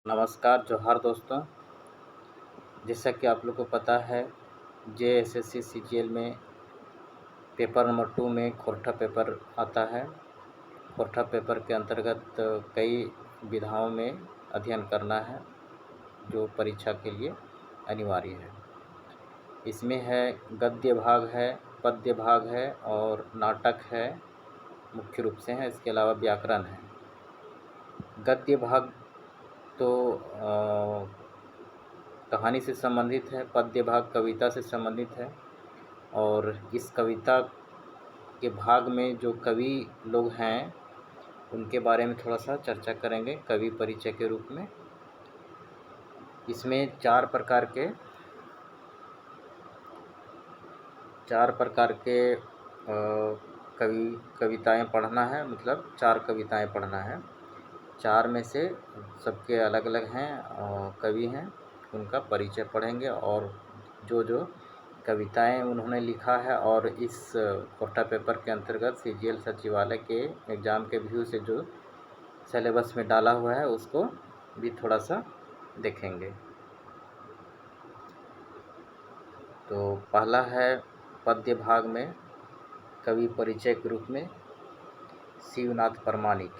नमस्कार, जोहार दोस्तों। जैसा कि आप लोग को पता है, जेएसएससी सीजीएल में पेपर नंबर 2 में खोरठा पेपर आता है। खोरठा पेपर के अंतर्गत कई विधाओं में अध्ययन करना है, जो परीक्षा के लिए अनिवार्य है। इसमें है गद्य भाग है, पद्य भाग है और नाटक है, मुख्य रूप से है। इसके अलावा व्याकरण है। गद्य भाग तो कहानी से संबंधित है, पद्य भाग कविता से संबंधित है। और इस कविता के भाग में जो कवि लोग हैं उनके बारे में थोड़ा सा चर्चा करेंगे कवि परिचय के रूप में। इसमें चार प्रकार के कविताएं पढ़ना है, मतलब 4 कविताएं पढ़ना है। 4 में से सबके अलग अलग हैं कवि हैं, उनका परिचय पढ़ेंगे और जो कविताएं उन्होंने लिखा है और इस खोरठा पेपर के अंतर्गत सीजीएल सचिवालय के एग्ज़ाम के व्यू से जो सिलेबस में डाला हुआ है उसको भी थोड़ा सा देखेंगे। तो पहला है पद्य भाग में कवि परिचय के रूप में शिवनाथ परमाणिक।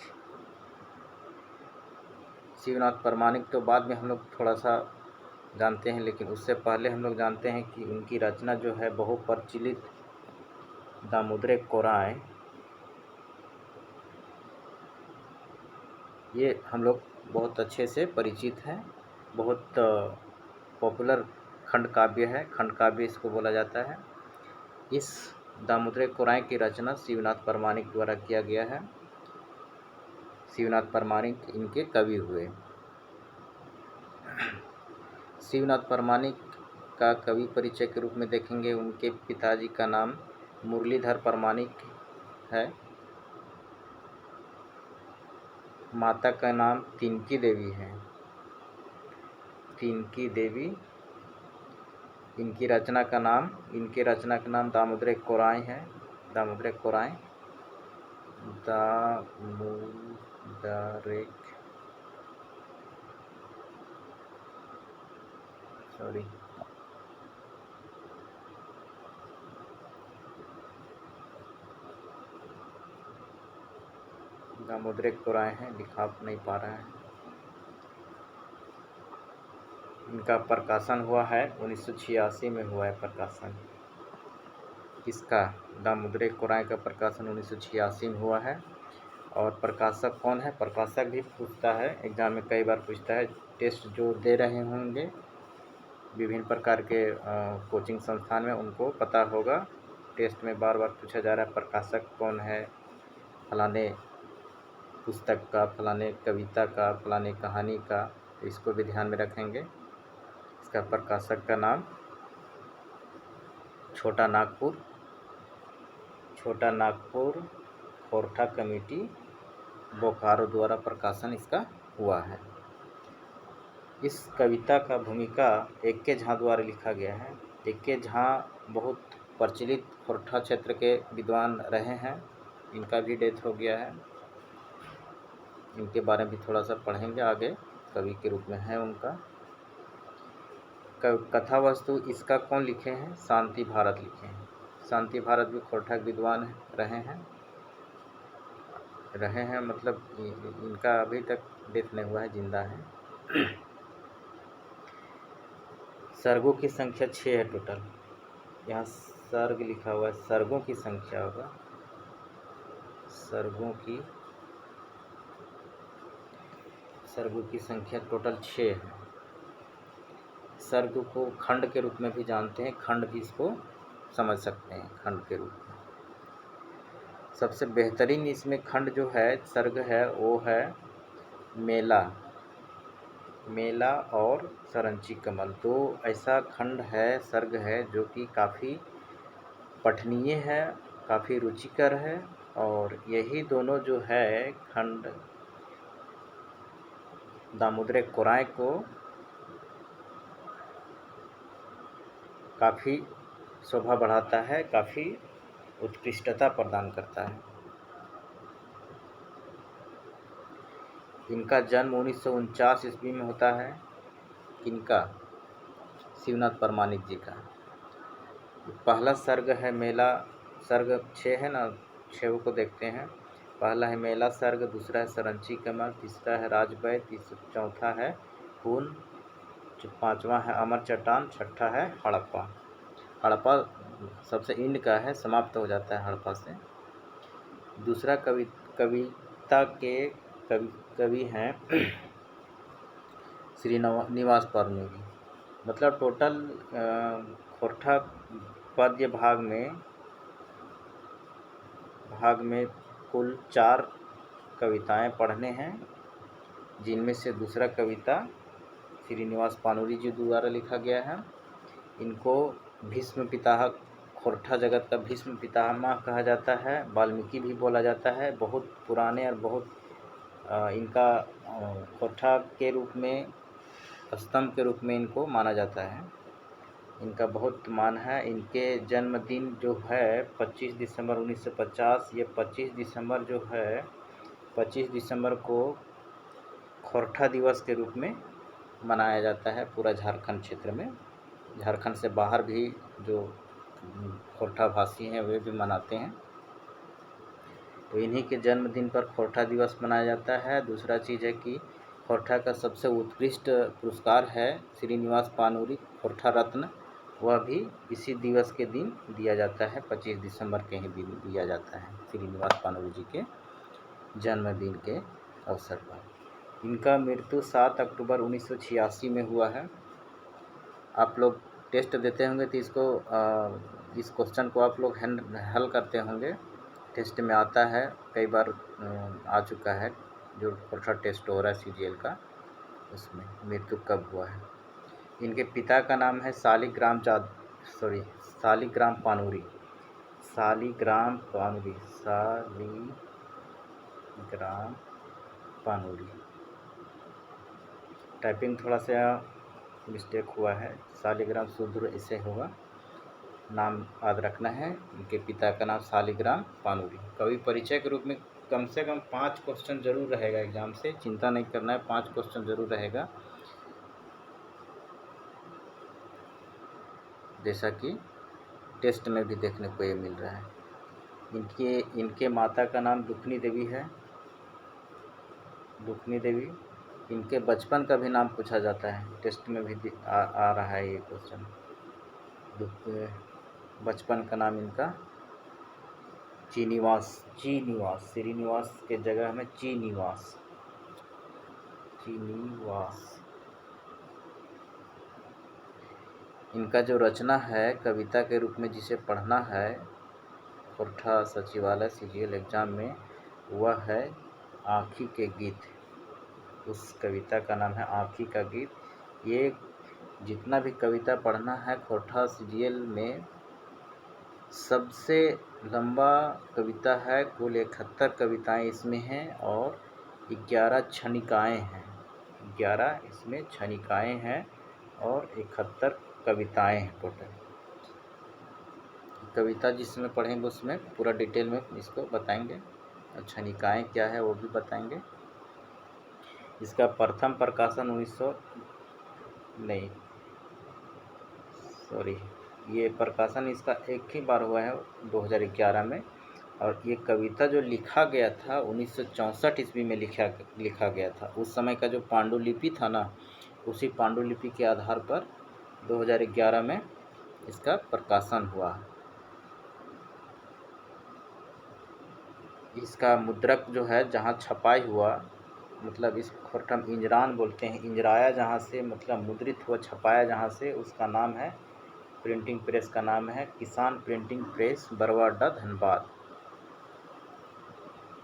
शिवनाथ परमाणिक तो बाद में हम लोग थोड़ा सा जानते हैं, लेकिन उससे पहले हम लोग जानते हैं कि उनकी रचना जो है बहुप्रचलित दामोदर कोराएँ, ये हम लोग बहुत अच्छे से परिचित हैं। बहुत पॉपुलर खंड काव्य है, खंड काव्य इसको बोला जाता है। इस दामोदर कोराएँ की रचना शिवनाथ परमाणिक द्वारा किया गया है। शिवनाथ परमाणिक इनके कवि हुए। शिवनाथ परमाणिक का कवि परिचय के रूप में देखेंगे। उनके पिताजी का नाम मुरलीधर परमाणिक है। माता का नाम तिनकी देवी है। तिनकी देवी। इनके रचना का नाम दामोदर कोराएँ है। दामोदर कोराएँ, दामोदर कोराएँ हैं, लिखा नहीं पा रहा है। इनका प्रकाशन हुआ है 1986 में हुआ है प्रकाशन। इसका दामोदर कोराएँ का प्रकाशन 1986 में हुआ है। और प्रकाशक कौन है? प्रकाशक भी पूछता है, एग्ज़ाम में कई बार पूछता है। टेस्ट जो दे रहे होंगे विभिन्न प्रकार के कोचिंग संस्थान में, उनको पता होगा। टेस्ट में बार बार पूछा जा रहा है प्रकाशक कौन है, फलाने पुस्तक का, फलाने कविता का, फलाने कहानी का। तो इसको भी ध्यान में रखेंगे। इसका प्रकाशक का नाम छोटा नागपुर खोरठा कमेटी बोकारो द्वारा प्रकाशन इसका हुआ है। इस कविता का भूमिका एके झा द्वारा लिखा गया है। एके झा बहुत प्रचलित खोरठा क्षेत्र के विद्वान रहे हैं। इनका भी डेथ हो गया है। इनके बारे में भी थोड़ा सा पढ़ेंगे आगे। कवि के रूप में है उनका। कथा वस्तु इसका कौन लिखे हैं? शांति भारत लिखे हैं। शांति भारत भी खोरठा विद्वान रहे हैं, मतलब इनका अभी तक डेथ नहीं हुआ है, जिंदा है। सर्गों की संख्या 6 है टोटल। यहाँ सर्ग लिखा हुआ है, सर्गों की संख्या होगा। सर्गों की संख्या टोटल 6 है। सर्ग को खंड के रूप में भी जानते हैं, खंड भी इसको समझ सकते हैं खंड के रूप में। सबसे बेहतरीन इसमें खंड जो है, सर्ग है, वो है मेला और सरंची कमल। तो ऐसा खंड है, सर्ग है, जो कि काफ़ी पठनीय है, काफ़ी रुचिकर है। और यही दोनों जो है खंड दामोदर कोराएँ को काफ़ी शोभा बढ़ाता है, काफ़ी उत्कृष्टता प्रदान करता है। इनका जन्म 1949 ईस्वी में होता है। किनका? शिवनाथ परमाणिक जी का। पहला सर्ग है मेला सर्ग 6 है ना, 6 को देखते हैं। पहला है मेला सर्ग, दूसरा है सरंची कमल, तीसरा है राजवैद, चौथा है खून, पांचवा है अमर चट्टान, छठा है हड़प्पा। हड़प्पा सबसे इंड का है, समाप्त हो जाता है हड़प्पा से। दूसरा कविता के कवि हैं श्रीनिवास पानूरी। मतलब टोटल खोरठा पद्य भाग में कुल 4 कविताएं पढ़ने हैं, जिनमें से दूसरा कविता श्रीनिवास पानूरी जी द्वारा लिखा गया है। इनको भीष्म पितामह, खोरठा जगत का भीष्म पितामह कहा जाता है, वाल्मीकि भी बोला जाता है। बहुत पुराने और बहुत इनका खोरठा के रूप में, स्तंभ के रूप में इनको माना जाता है। इनका बहुत मान है। इनके जन्मदिन जो है 25 दिसंबर 1950, ये 25 दिसंबर जो है 25 दिसंबर को खोरठा दिवस के रूप में मनाया जाता है पूरा झारखंड क्षेत्र में। झारखंड से बाहर भी जो खोरठा भाषी हैं वे भी मनाते हैं। तो इन्हीं के जन्मदिन पर खोरठा दिवस मनाया जाता है। दूसरा चीज़ है कि खोरठा का सबसे उत्कृष्ट पुरस्कार है श्रीनिवास पानूरी खोरठा रत्न, वह भी इसी दिवस के दिन दिया जाता है, 25 दिसंबर के ही दिन दिया जाता है श्रीनिवास पानूरी जी के जन्मदिन के अवसर पर। इनका मृत्यु 7 अक्टूबर 1986 में हुआ है। आप लोग टेस्ट देते होंगे तो इस क्वेश्चन को आप लोग हल करते होंगे। टेस्ट में आता है, कई बार आ चुका है, जो खोरठा टेस्ट हो रहा है CGL का, उसमें मृत्यु कब हुआ है। इनके पिता का नाम है शालिग्राम पानूरी। शालिग्राम पानूरी। टाइपिंग थोड़ा सा मिस्टेक हुआ है, शालिग्राम शुद्ध ऐसे होगा। नाम याद रखना है। इनके पिता का नाम शालिग्राम पानूरी। कवि परिचय के रूप में कम से कम 5 क्वेश्चन जरूर रहेगा एग्जाम से, चिंता नहीं करना है, 5 क्वेश्चन जरूर रहेगा, जैसा कि टेस्ट में भी देखने को ये मिल रहा है। इनके माता का नाम दुखनी देवी है, दुखनी देवी। इनके बचपन का भी नाम पूछा जाता है, टेस्ट में भी आ रहा है ये क्वेश्चन। बचपन का नाम इनका चीनिवास, श्रीनिवास के जगह में चीनिवास। इनका जो रचना है कविता के रूप में जिसे पढ़ना है खोरठा सचिवालय CGL एग्जाम में, वह है आँखी के गीत। उस कविता का नाम है आँखी का गीत। ये जितना भी कविता पढ़ना है खोरठा CGL में, सबसे लंबा कविता है। कुल 71 कविताएं इसमें हैं और 11 छनिकाएँ हैं। 11 इसमें छनिकाएँ हैं और 71 कविताएं हैं टोटल। कविता जिसमें पढ़ेंगे उसमें पूरा डिटेल में इसको बताएंगे और छनिकाएँ क्या है वो भी बताएंगे। इसका प्रथम प्रकाशन ये प्रकाशन इसका एक ही बार हुआ है 2011 में। और ये कविता जो लिखा गया था 1964 ईस्वी में लिखा गया था। उस समय का जो पांडुलिपि था ना, उसी पांडुलिपि के आधार पर 2011 में इसका प्रकाशन हुआ। इसका मुद्रक जो है जहाँ छपाई हुआ, मतलब इस खोरठा में इंजरान बोलते हैं, इंजराया जहाँ से, मतलब मुद्रित हुआ, छपाया जहाँ से, उसका नाम है, प्रिंटिंग प्रेस का नाम है किसान प्रिंटिंग प्रेस, बरवा अड्डा, धनबाद।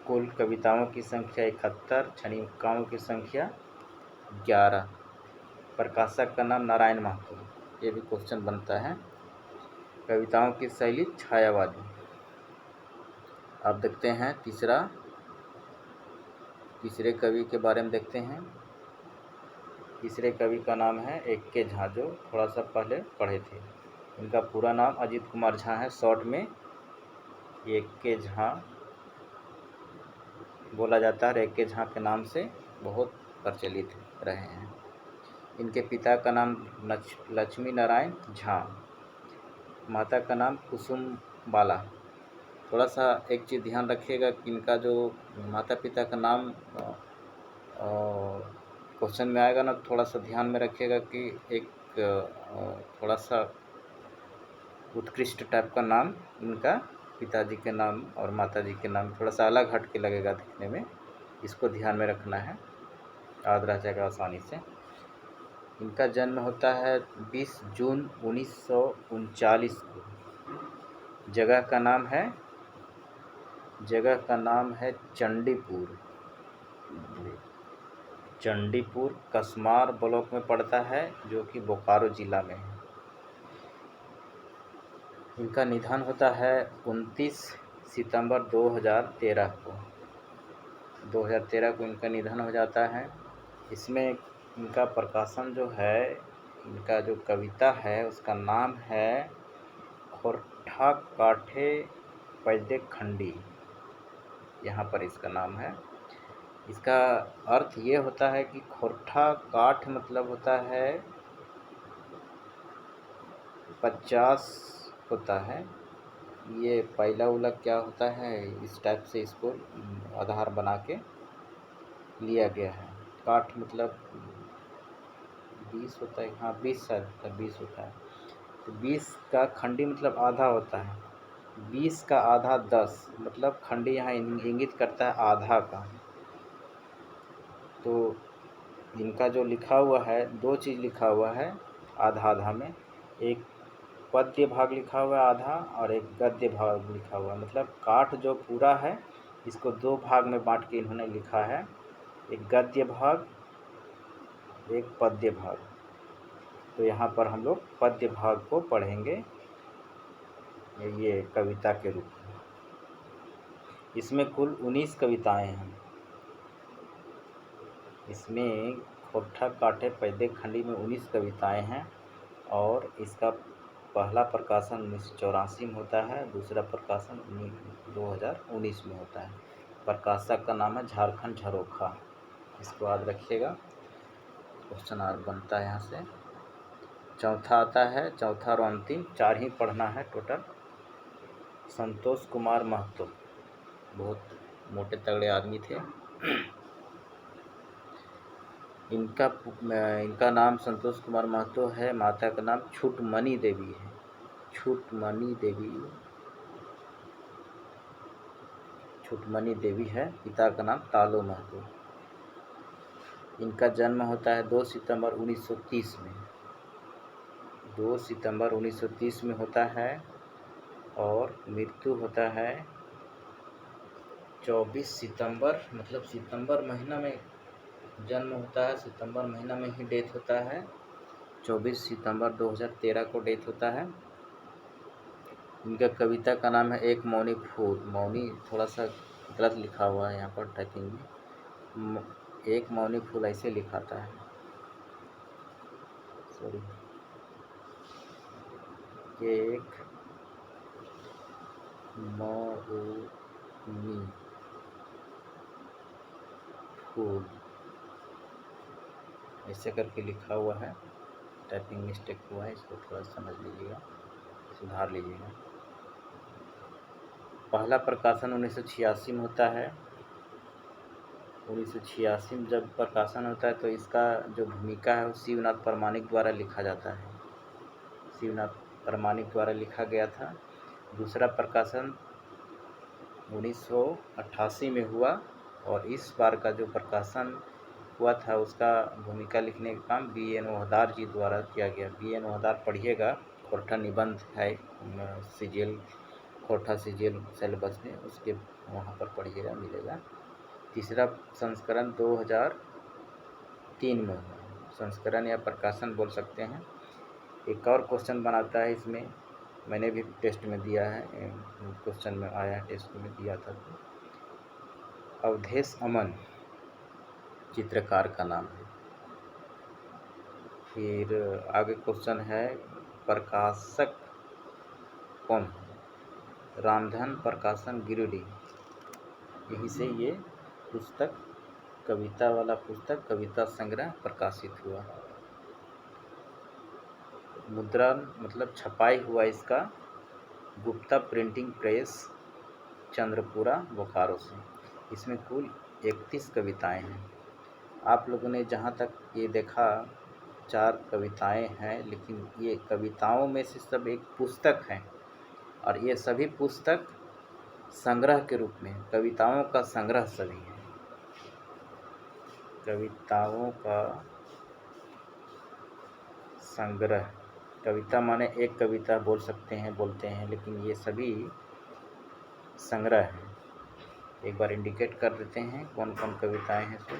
कुल कविताओं की संख्या 71, छनिकाओं की संख्या 11। प्रकाशक का नाम नारायण महतो। ये भी क्वेश्चन बनता है। कविताओं की शैली छायावादी। अब देखते हैं तीसरे कवि के बारे में देखते हैं। तीसरे कवि का नाम है AK झा, जो थोड़ा सा पहले पढ़े थे। इनका पूरा नाम अजीत कुमार झा है, शॉर्ट में AK झा बोला जाता है। AK झा के नाम से बहुत प्रचलित रहे हैं। इनके पिता का नाम लक्ष्मी नारायण झा, माता का नाम कुसुम बाला। थोड़ा सा एक चीज़ ध्यान रखिएगा कि इनका जो माता पिता का नाम क्वेश्चन में आएगा ना, थोड़ा सा ध्यान में रखिएगा कि एक थोड़ा सा उत्कृष्ट टाइप का नाम इनका पिताजी के नाम और माताजी के नाम थोड़ा सा अलग हट के लगेगा दिखने में, इसको ध्यान में रखना है, याद रह जाएगा आसानी से। इनका जन्म होता है 20 जून 1939 को। जगह का नाम है चंडीपुर कसमार ब्लॉक में पड़ता है, जो कि बोकारो जिला में है। इनका निधन होता है 29 सितंबर 2013 को। 2013 को इनका निधन हो जाता है। इसमें इनका प्रकाशन जो है, इनका जो कविता है उसका नाम है खोरठा काठे पैदे खंडी, यहाँ पर इसका नाम है। इसका अर्थ ये होता है कि खोरठा काठ मतलब होता है 50 होता है। ये पहला उलग क्या होता है, इस टाइप से इसको आधार बना के लिया गया है। काठ मतलब 20 होता है, हाँ 20 शायद 20 होता है। तो 20 का खंडी मतलब आधा होता है, 20 का आधा 10 मतलब खंडी यहाँ इंगित करता है आधा का। तो इनका जो लिखा हुआ है, दो चीज़ लिखा हुआ है आधा आधा में, एक पद्य भाग लिखा हुआ है आधा और एक गद्य भाग लिखा हुआ है। मतलब काठ जो पूरा है इसको दो भाग में बांट के इन्होंने लिखा है, एक गद्य भाग एक पद्य भाग। तो यहाँ पर हम लोग पद्य भाग को पढ़ेंगे ये कविता के रूप में। इसमें कुल 19 कविताएं हैं। इसमें खोरठा काठे पैदे खंडी में 19 कविताएं हैं और इसका पहला प्रकाशन 1984 में होता है, दूसरा प्रकाशन 2019 में होता है। प्रकाशक का नाम है झारखंड झरोखा, इसको याद रखिएगा, क्वेश्चन आर बनता है यहाँ से। चौथा आता है, चौथा और अंतिम, 4 ही पढ़ना है टोटल। संतोष कुमार महतो, बहुत मोटे तगड़े आदमी थे। इनका नाम संतोष कुमार महतो है, माता का नाम छुटमनी देवी है। छुटमनी देवी है, पिता का नाम तालो महतो। इनका जन्म होता है 2 सितंबर 1930 में, 2 सितंबर 1930 में होता है और मृत्यु होता है 24 सितंबर, मतलब सितंबर महीना में जन्म होता है, सितंबर महीना में ही डेथ होता है। 24 सितंबर 2013 को डेथ होता है। इनका कविता का नाम है एक मौनी फूल। मौनी थोड़ा सा गलत लिखा हुआ है यहाँ पर टाइपिंग में, एक मौनी फूल ऐसे लिखाता है, सॉरी, एक मौनी फूल ऐसे करके लिखा हुआ है, टाइपिंग मिस्टेक हुआ है, इसको थोड़ा समझ लीजिएगा, सुधार लीजिएगा। पहला प्रकाशन 1986 में होता है। 1986 में जब प्रकाशन होता है तो इसका जो भूमिका है वो शिवनाथ प्रमाणिक द्वारा लिखा जाता है, शिवनाथ प्रमाणिक द्वारा लिखा गया था। दूसरा प्रकाशन 1988 में हुआ और इस बार का जो प्रकाशन हुआ था उसका भूमिका लिखने का काम B.N. ओहदार जी द्वारा किया गया। B.N. ओहदार पढ़िएगा, खोरठा निबंध है, सीजीएल खोरठा सीजीएल सिलेबस में, उसके वहाँ पर पढ़िएगा, मिलेगा। तीसरा संस्करण 2003 में हुआ, संस्करण या प्रकाशन बोल सकते हैं। एक और क्वेश्चन बनाता है इसमें, मैंने भी टेस्ट में दिया है, क्वेश्चन में आया है, टेस्ट में दिया था। अवधेश अमन चित्रकार का नाम है। फिर आगे क्वेश्चन है प्रकाशक कौन है, रामधन प्रकाशन गिरिडीह, यहीं से ये पुस्तक कविता वाला पुस्तक कविता संग्रह प्रकाशित हुआ। मुद्रण मतलब छपाई हुआ इसका गुप्ता प्रिंटिंग प्रेस, चंद्रपुरा, बोकारो से। इसमें कुल 31 कविताएं हैं। आप लोगों ने जहाँ तक ये देखा 4 कविताएं हैं, लेकिन ये कविताओं में से सब एक पुस्तक है और ये सभी पुस्तक संग्रह के रूप में, कविताओं का संग्रह सभी है। कविताओं का संग्रह, कविता माने एक कविता बोल सकते हैं, बोलते हैं, लेकिन ये सभी संग्रह हैं। एक बार इंडिकेट कर देते हैं कौन कौन कविताएं हैं। सो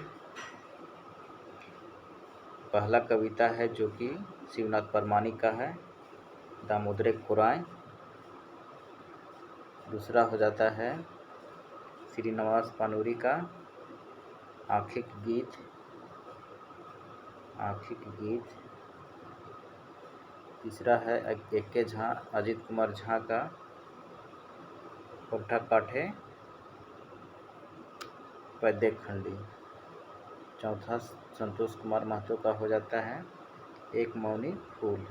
पहला कविता है जो कि शिवनाथ परमानी का है, दामोदर कुरान। दूसरा हो जाता है श्रीनिवास पानूरी का आँखिक गीत, आँखिक गीत। तीसरा है ए.के. झा, अजित कुमार झा का कोठा काठे पद्य खंडी। चौथा संतोष कुमार महतो का हो जाता है एक मौनी फूल।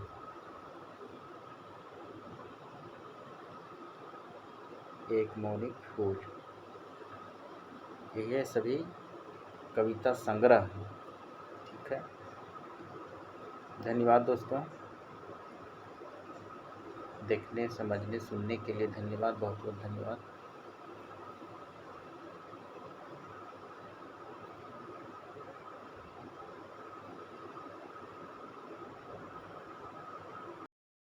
एक मौनी फूल। ये सभी कविता संग्रह हैं। ठीक है, धन्यवाद दोस्तों। देखने, समझने, सुनने के लिए धन्यवाद, बहुत बहुत धन्यवाद।